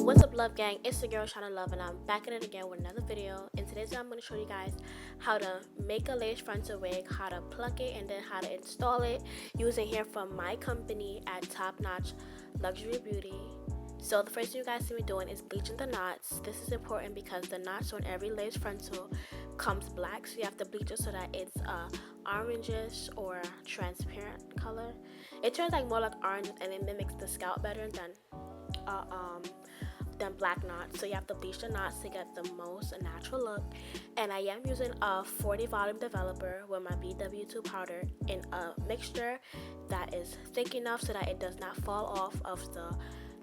What's up, love gang? It's the girl Shana Love, and I'm back at it again with another video. In today's video, I'm going to show you guys how to make a lace frontal wig, how to pluck it, and then how to install it using hair from my company at Top Notch Luxury Beauty. So the first thing you guys see me doing is bleaching the knots. This is important because the knots on every lace frontal comes black, so you have to bleach it so that it's orangish or transparent color. It turns like more like orange, and it mimics the scalp better than black knots. So you have to bleach the knots to get the most natural look. And I am using a 40 volume developer with my BW2 powder in a mixture that is thick enough so that it does not fall off of the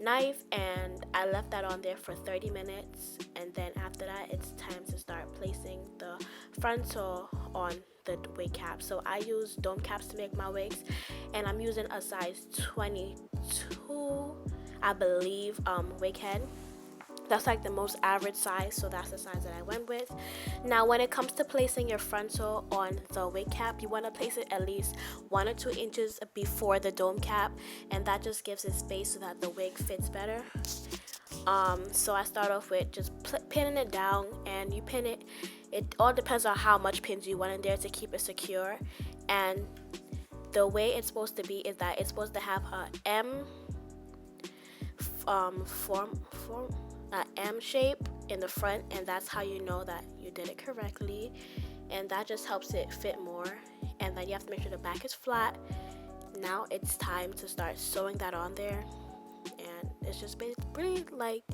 knife, and I left that on there for 30 minutes, and then after that it's time to start placing the frontal on the wig cap. So I use dome caps to make my wigs, and I'm using a size 22, I believe, wig head. That's like the most average size, so that's the size that I went with. Now when it comes to placing your frontal on the wig cap, you want to place it at least 1 or 2 inches before the dome cap, and that just gives it space so that the wig fits better. So I start off with just pinning it down, and you pin it. It all depends on how much pins you want in there to keep it secure. And the way it's supposed to be is that it's supposed to have a M shape in the front, and that's how you know that you did it correctly, and that just helps it fit more. And then you have to make sure the back is flat. Now it's time to start sewing that on there, and it's just pretty like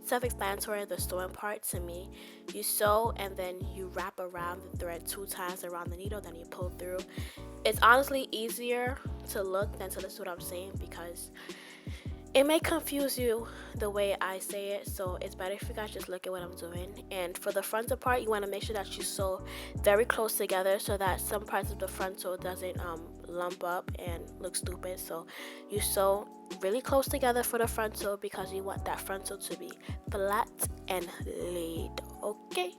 self-explanatory, the sewing part to me. You sew and then you wrap around the thread 2 times around the needle, then you pull through. It's honestly easier to look than to listen to what I'm saying, because it may confuse you the way I say it, so it's better if you guys just look at what I'm doing. And for the frontal part, you want to make sure that you sew very close together so that some parts of the frontal doesn't lump up and look stupid. So you sew really close together for the frontal because you want that frontal to be flat and laid. Okay.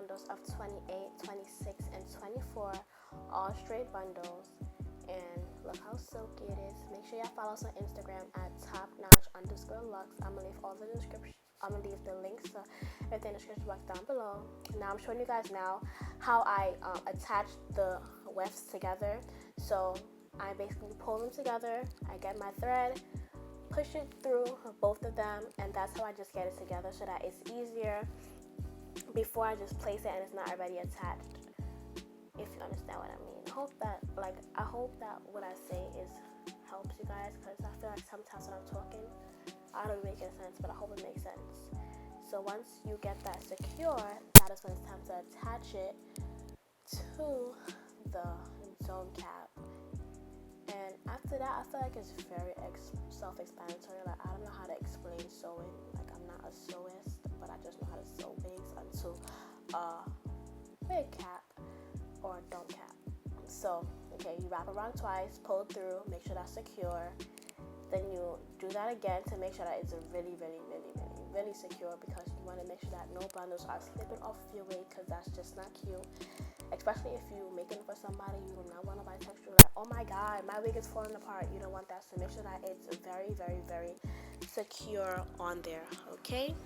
bundles of 28, 26, and 24, all straight bundles. And look how silky it is. Make sure y'all follow us on Instagram at topnotch_lux. I'm gonna leave all the description. I'm gonna leave the links to everything in the description box down below. Now I'm showing you guys now how I attach the wefts together. So I basically pull them together. I get my thread, push it through both of them, and that's how I just get it together so that it's easier before I just place it and it's not already attached. If you understand what I mean. I hope that what I say helps you guys, because I feel like sometimes when I'm talking I don't make sense, but I hope it makes sense. So once you get that secure, that is when it's time to attach it to the zone cap. And after that, I feel like it's very self-explanatory. Like, I don't know how to explain sewing. Like, I'm not a sewist, but I just know how to sew wigs onto a wig cap or a dome cap. So, okay, you wrap around twice, pull it through, make sure that's secure. Then you do that again to make sure that it's really, really, really, really, really secure, because you want to make sure that no bundles are slipping off your wig, because that's just not cute. Especially if you're making it for somebody, you do not want to buy texture like, oh my god, my wig is falling apart. You don't want that, so make sure that it's very, very, very secure on there, okay?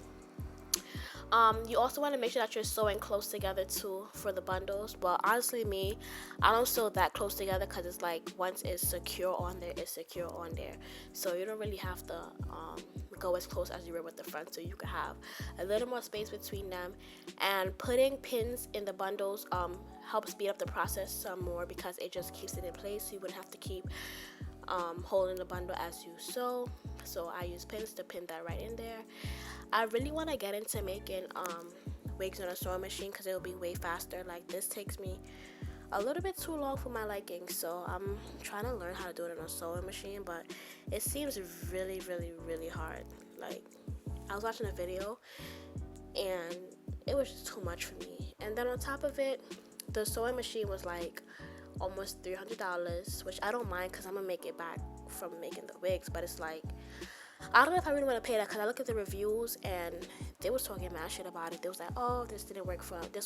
You also want to make sure that you're sewing close together too for the bundles. But honestly, I don't sew that close together, because it's like once it's secure on there, it's secure on there. So you don't really have to go as close as you were with the front, so you can have a little more space between them. And putting pins in the bundles helps speed up the process some more, because it just keeps it in place. So you wouldn't have to keep holding the bundle as you sew. So I use pins to pin that right in there. I really want to get into making wigs on a sewing machine, because it will be way faster. Like, this takes me a little bit too long for my liking, so I'm trying to learn how to do it on a sewing machine, but it seems really, really, really hard. Like, I was watching a video and it was just too much for me. And then on top of it, the sewing machine was like almost $300, which I don't mind, because I'm gonna make it back from making the wigs. But it's like, I don't know if I really want to pay that, because I look at the reviews and they was talking mad shit about it. They was like, oh, this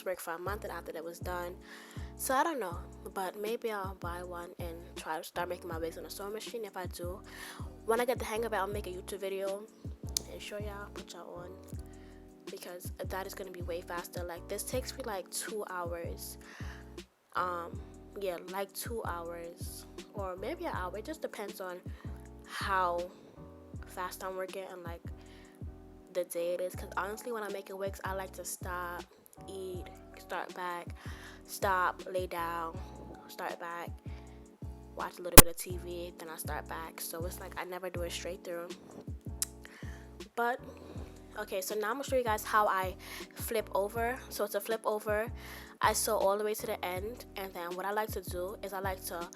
worked for a month, and after that was done. So I don't know, but maybe I'll buy one and try to start making my wigs on a sewing machine. If I do, when I get the hang of it, I'll make a YouTube video and show y'all, put y'all on, because that is going to be way faster. Like, this takes me like 2 hours. Yeah, like 2 hours or maybe an hour. It just depends on how fast I'm working and like the day it is. Because honestly, when I'm making wigs, I like to stop, eat, start back, stop, lay down, start back, watch a little bit of TV, then I start back. So it's like I never do it straight through. But okay, so now I'm gonna show you guys how I flip over. So to flip over, I sew all the way to the end, and then what I like to do is I like to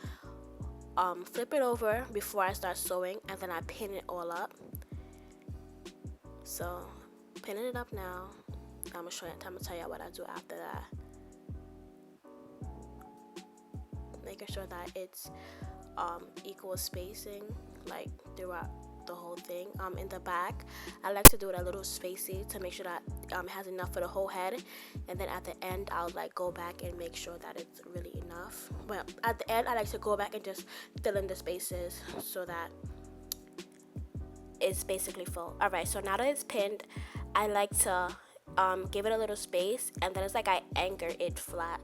flip it over before I start sewing, and then I pin it all up. So pinning it up now. I'm gonna tell you what I do after that. Making sure that it's equal spacing, like throughout the whole thing. In the back, I like to do it a little spacey to make sure that it has enough for the whole head, and then at the end I'll like go back and make sure that it's really enough. Well, at the end I like to go back and just fill in the spaces so that it's basically full. Alright, so now that it's pinned, I like to give it a little space, and then it's like I anchor it flat.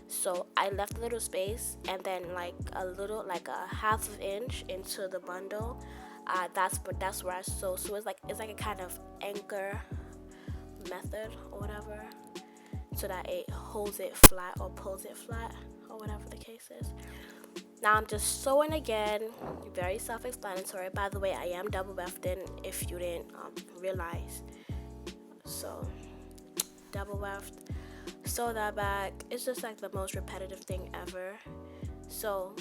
So I left a little space, and then like a little, like a half of inch into the bundle, that's where I sew. So it's like a kind of anchor method or whatever, so that it holds it flat or pulls it flat or whatever the case is. Now I'm just sewing again, very self-explanatory. By the way, I am double wefting if you didn't realize. So double weft, sew that back. It's just like the most repetitive thing ever. So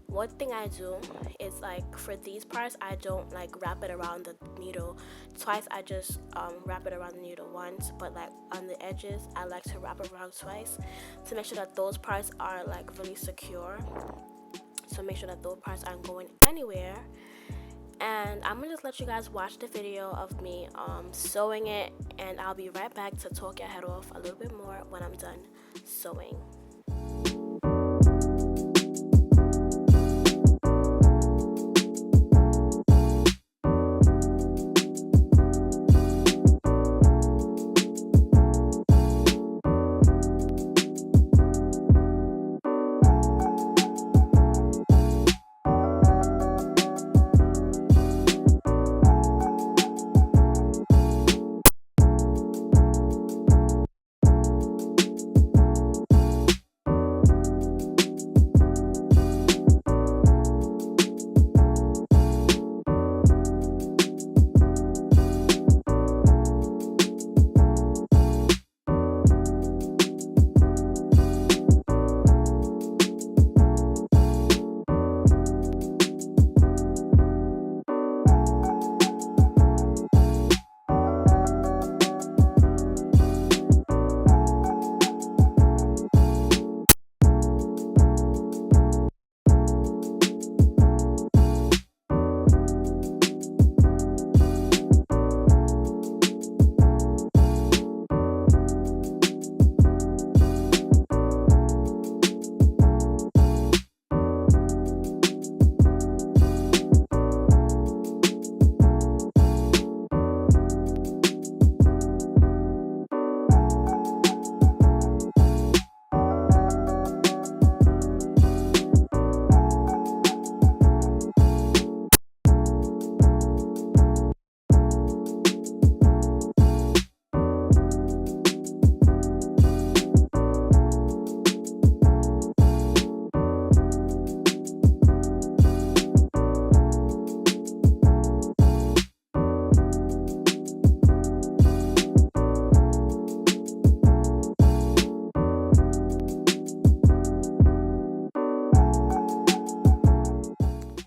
one thing I do is, like, for these parts, I don't like wrap it around the needle twice. I just wrap it around the needle once, but like on the edges I like to wrap it around twice to make sure that those parts are like really secure. So make sure that those parts aren't going anywhere. And I'm gonna just let you guys watch the video of me sewing it, and I'll be right back to talk your head off a little bit more when I'm done sewing.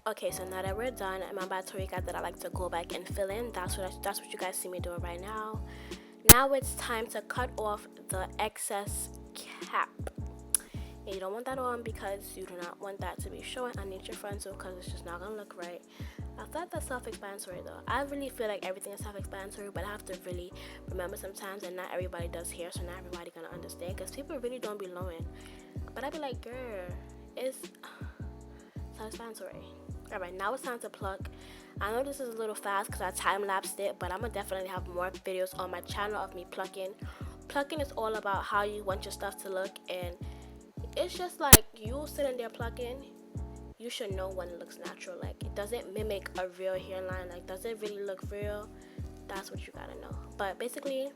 Okay, so now that we're done, I'm about to recap that I like to go back and fill in. That's what you guys see me doing right now. Now it's time to cut off the excess cap. And you don't want that on because you do not want that to be showing underneath your frontal, because it's just not gonna look right. I thought that's self-explanatory though. I really feel like everything is self-explanatory, but I have to really remember sometimes that not everybody does hair, so not everybody gonna understand, because people really don't be knowing. But I'd be like, girl, it's self-explanatory. Alright, now it's time to pluck. I know this is a little fast because I time-lapsed it, but I'm gonna definitely have more videos on my channel of me plucking. Plucking is all about how you want your stuff to look, and it's just like you sitting there plucking, you should know when it looks natural. Like, it doesn't mimic a real hairline. Like, does it really look real? That's what you gotta know. But basically,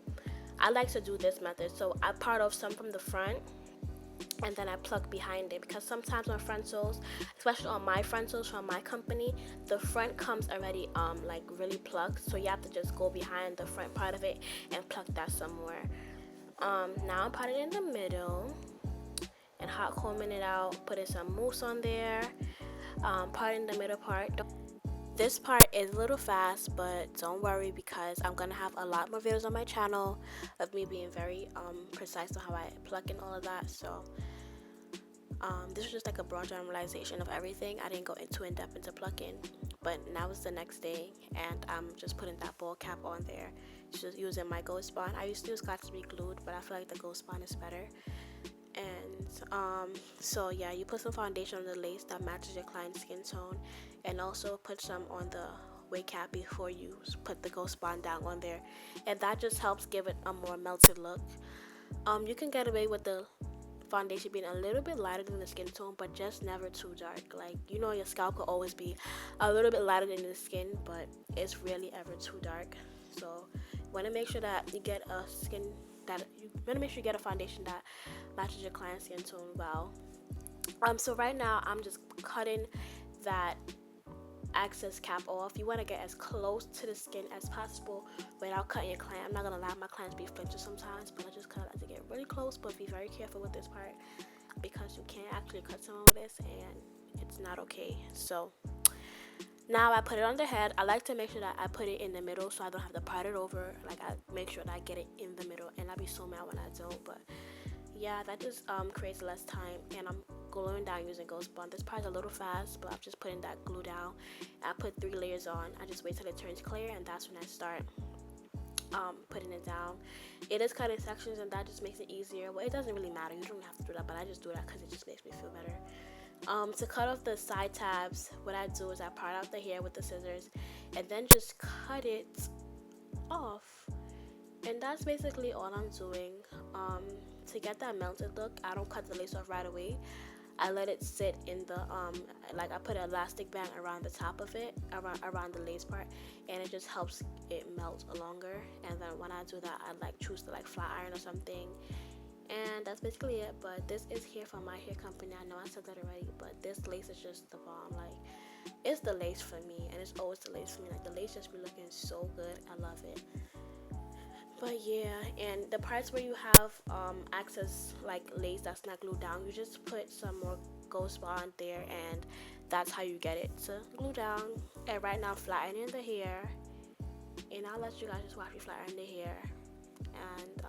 I like to do this method. So I part off some from the front, and then I pluck behind it, because sometimes on frontals, especially on my frontals from my company, the front comes already like really plucked, so you have to just go behind the front part of it and pluck that somewhere. Now I'm putting it in the middle and hot combing it out, putting some mousse on there, parting the middle part. This part is a little fast, but don't worry, because I'm gonna have a lot more videos on my channel of me being very precise on how I pluck and all of that. So this is just like a broad generalization of everything. I didn't go too in depth into plucking, but now it's the next day, and I'm just putting that ball cap on there, just using my Gold Spawn. I used to use Scotch to be glued, but I feel like the Gold Spawn is better. And so yeah, you put some foundation on the lace that matches your client's skin tone, and also put some on the wig cap before you put the Gold Spawn down on there, and that just helps give it a more melted look. You can get away with the foundation being a little bit lighter than the skin tone, but just never too dark. Like, you know, your scalp could always be a little bit lighter than the skin, but it's really ever too dark. So you want to make sure that you get a foundation that matches your client's skin tone well. So right now I'm just cutting that excess cap off. You want to get as close to the skin as possible without cutting your client. I'm not gonna lie, my clients be flinching sometimes, but I just cut to get really close. But be very careful with this part, because you can't actually cut someone with this, and it's not okay. So now I put it on the head. I like to make sure that I put it in the middle, so I don't have to part it over. Like, I make sure that I get it in the middle, and I'll be so mad when I don't. But yeah, that just creates less time, and I'm gluing down using Ghost Bond. This part's a little fast, but I'm just putting that glue down. I put 3 layers on. I just wait till it turns clear, and that's when I start putting it down. It is cut in sections, and that just makes it easier. Well, it doesn't really matter. You don't have to do that, but I just do that because it just makes me feel better. To cut off the side tabs, what I do is I part out the hair with the scissors and then just cut it off. And that's basically all I'm doing. To get that melted look, I don't cut the lace off right away. I let it sit in the like I put an elastic band around the top of it, around the lace part, and it just helps it melt longer. And then when I do that, I like choose to like flat iron or something. And that's basically it. But this is hair from my hair company. I know I said that already, but this lace is just the bomb. Like, it's the lace for me, and it's always the lace for me. Like, the lace just be looking so good. I love it. But yeah, and the parts where you have excess like lace that's not glued down, you just put some more Ghost Bond there, and that's how you get it to glue down. And right now I'm flattening the hair, and I'll let you guys just watch me flatten the hair. And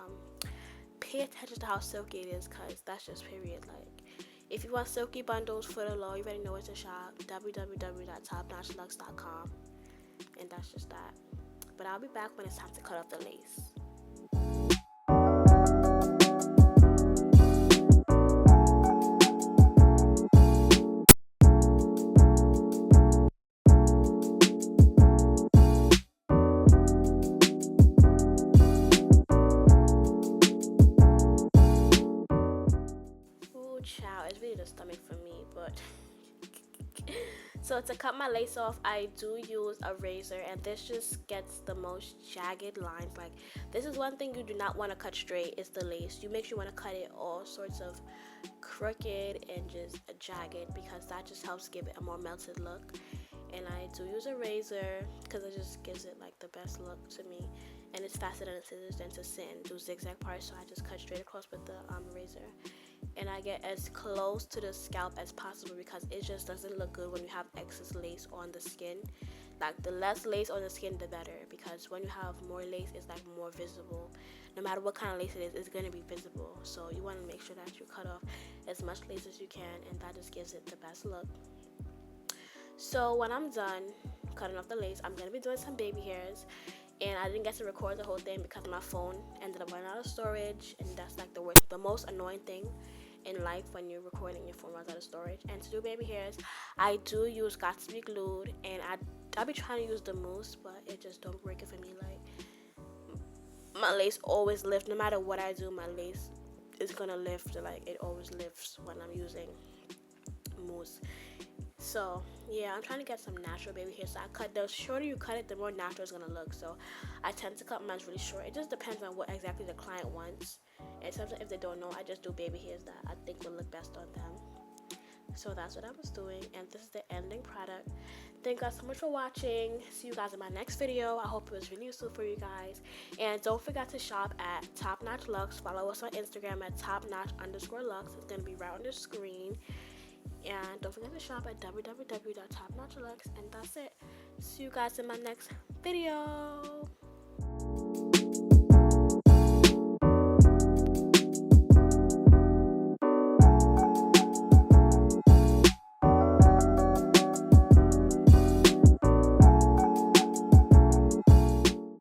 pay attention to how silky it is, because that's just period. Like, if you want silky bundles for the low, you already know where to shop. www.topnotchlux.com. And that's just that. But I'll be back when it's time to cut off the lace. Ooh, child, it's really the stomach for me, but so to cut my lace off, I do use a razor, and this just gets the most jagged lines. Like, this is one thing you do not want to cut straight, is the lace. You make sure you want to cut it all sorts of crooked and just jagged, because that just helps give it a more melted look. And I do use a razor because it just gives it like the best look to me, and it's faster than the scissors than to sit and do zigzag parts. So I just cut straight across with the razor, and I get as close to the scalp as possible, because it just doesn't look good when you have excess lace on the skin. Like, the less lace on the skin, the better, because when you have more lace, it's like more visible. No matter what kind of lace it is, it's going to be visible. So you want to make sure that you cut off as much lace as you can, and that just gives it the best look. So when I'm done cutting off the lace, I'm going to be doing some baby hairs. And I didn't get to record the whole thing because my phone ended up running out of storage, and that's like the most annoying thing in life, when you're recording, your phone runs out of storage. And to do baby hairs, I do use Got to Be Glued, and I'll be trying to use the mousse, but it just don't work it for me. Like, my lace always lifts. No matter what I do, my lace is gonna lift. Like, it always lifts when I'm using mousse. So yeah, I'm trying to get some natural baby hair. So the shorter you cut it, the more natural it's gonna look. So I tend to cut mine really short. It just depends on what exactly the client wants. And sometimes if they don't know, I just do baby hairs that I think will look best on them. So that's what I was doing, and this is the ending product. Thank you guys so much for watching. See you guys in my next video. I hope it was really useful for you guys. And don't forget to shop at Top Notch Lux. Follow us on Instagram at topnotch_lux. It's gonna be right on the screen. And don't forget to shop at www.topnotchlux. And that's it. See you guys in my next video.